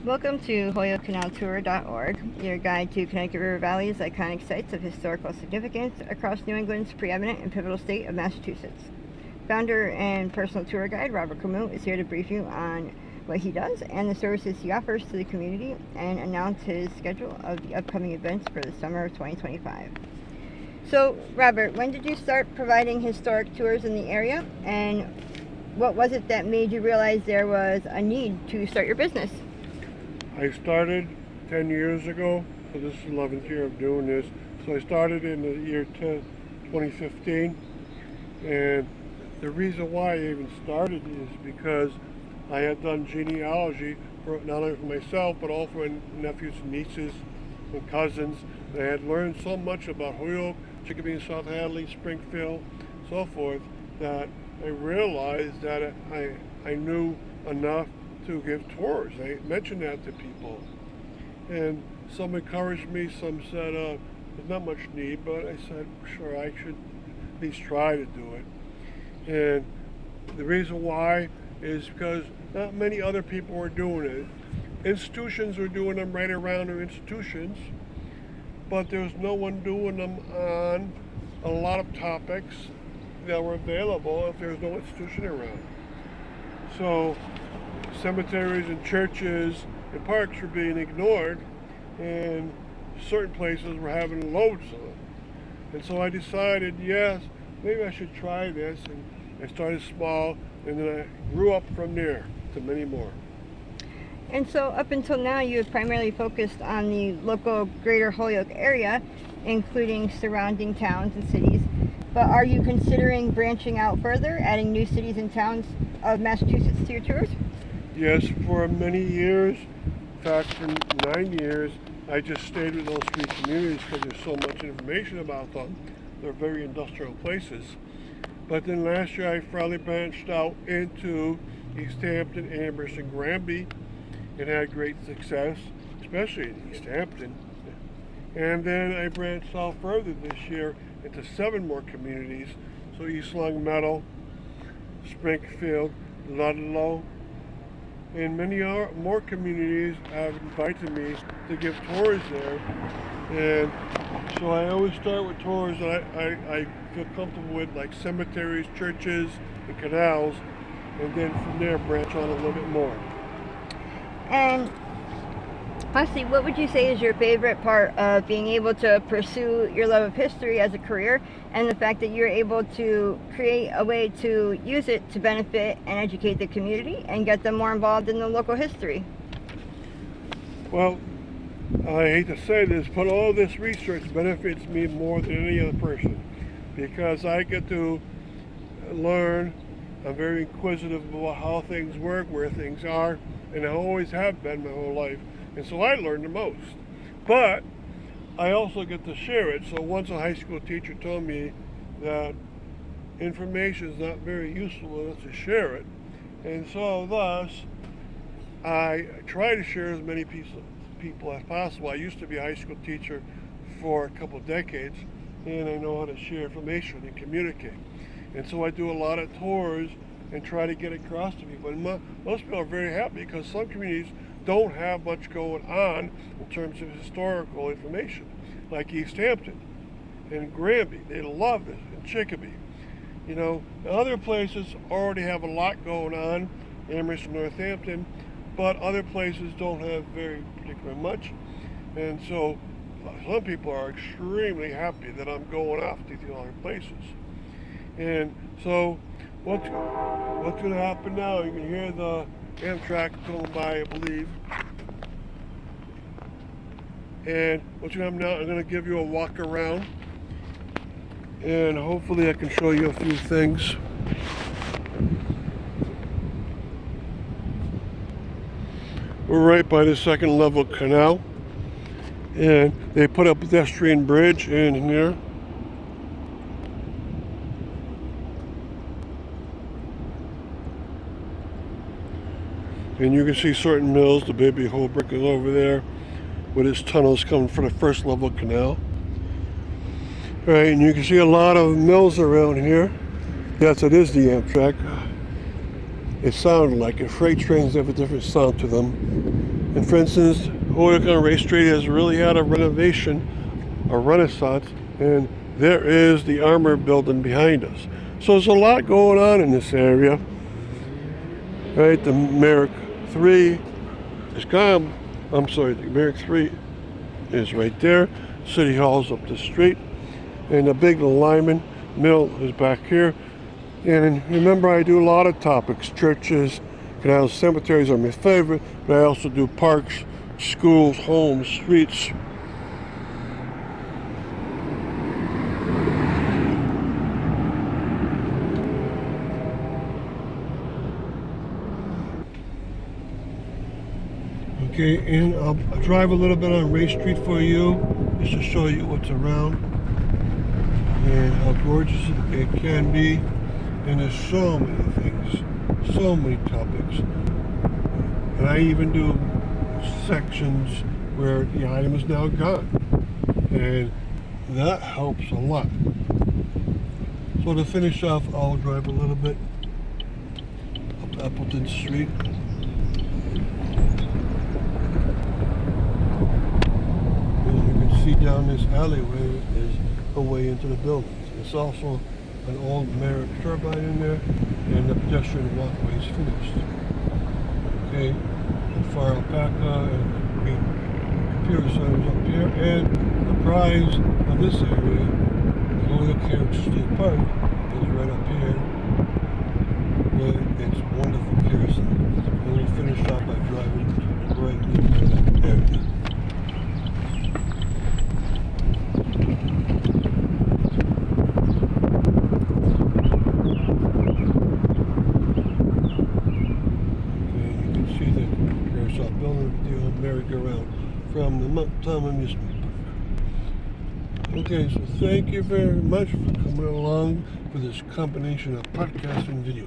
Welcome to HolyokeCanalTour.org, your guide to Connecticut River Valley's iconic sites of historical significance across New England's preeminent and pivotal state of Massachusetts. Founder and personal tour guide Robert Camus is here to brief you on what he does and the services he offers to the community and announce his schedule of the upcoming events for the summer of 2025. So, Robert, when did you start providing historic tours in the area, and what was it that made you realize there was a need to start your business? I started 10 years ago, so this is the 11th year of doing this. So I started in the year 2015, and the reason why I even started is because I had done genealogy for not only for myself, but also for nephews and nieces and cousins. And I had learned so much about Holyoke, Chicopee, South Hadley, Springfield, so forth, that I realized that I knew enough to give tours. I mentioned that to people, and some encouraged me, some said there's not much need, but I said sure, I should at least try to do it. And the reason why is because not many other people were doing it. Institutions were doing them right around their institutions, but there's no one doing them on a lot of topics that were available if there's no institution around. So cemeteries and churches and parks were being ignored, and certain places were having loads of them. And so I decided, yes, maybe I should try this, and I started small, and then I grew up from there to many more. And so up until now, you have primarily focused on the local greater Holyoke area, including surrounding towns and cities. But are you considering branching out further, adding new cities and towns of Massachusetts to your tours? Yes, for many years, in fact for 9 years, I just stayed with those three communities because there's so much information about them. They're very industrial places. But then last year I finally branched out into East Hampton, Amherst, and Granby, and had great success, especially in East Hampton. And then I branched out further this year into 7 more communities. So East Long Meadow, Springfield, Ludlow, and many more communities have invited me to give tours there. And so I always start with tours that I feel comfortable with, like cemeteries, churches, and canals, and then from there branch on a little bit more. And honestly, what would you say is your favorite part of being able to pursue your love of history as a career, and the fact that you're able to create a way to use it to benefit and educate the community and get them more involved in the local history? Well, I hate to say this, but all this research benefits me more than any other person, because I get to learn. I'm very inquisitive about how things work, where things are, and I always have been my whole life. And so I learn the most. But I also get to share it. So once a high school teacher told me that information is not very useful unless you share it. And so thus, I try to share as many people as possible. I used to be a high school teacher for a couple of decades, and I know how to share information and communicate. And so I do a lot of tours and try to get across to people. And most people are very happy because some communities don't have much going on in terms of historical information, like East Hampton and Granby. They love it, and Chicopee. You know, other places already have a lot going on, Amherst and Northampton, but other places don't have very particularly much. And so some people are extremely happy that I'm going off to these other places. And so what's going to happen now? You can hear the Amtrak going by, I believe. And what's going to happen now, I'm going to give you a walk around, and hopefully I can show you a few things. We're right by the second level canal, and they put a pedestrian bridge in here. And you can see certain mills. The baby Holyoke is over there with its tunnels coming from the first level canal. All right, and you can see a lot of mills around here. Yes, it is the Amtrak. It sounded like it. Freight trains have a different sound to them. And for instance, Holyoke on Race Street has really had a renovation, a renaissance, and there is the Armor building behind us. So there's a lot going on in this area. Right, the Merrick 3 is gone. I'm sorry, the Merrick 3 is right there. City Hall's up the street. And the big Lyman Mill is back here. And remember, I do a lot of topics. Churches, canals, cemeteries are my favorite, but I also do parks, schools, homes, streets. Okay, and I'll drive a little bit on Race Street for you, just to show you what's around and how gorgeous it can be. And there's so many things, so many topics. And I even do sections where the item is now gone. And that helps a lot. So to finish off, I'll drive a little bit up Appleton Street. See down this alleyway is a way into the buildings. It's also an old Merrick turbine in there, and the pedestrian walkway is finished. Okay, and far alpaca and green computer signs up here, and the prize of this area, the Holyoke State Park, is right up here with its wonderful pier sign. And we'll finish off by driving right into that area. Building the old merry-go-round from the Mountain Amusement Park. Okay, so thank you very much for coming along for this combination of podcast and video.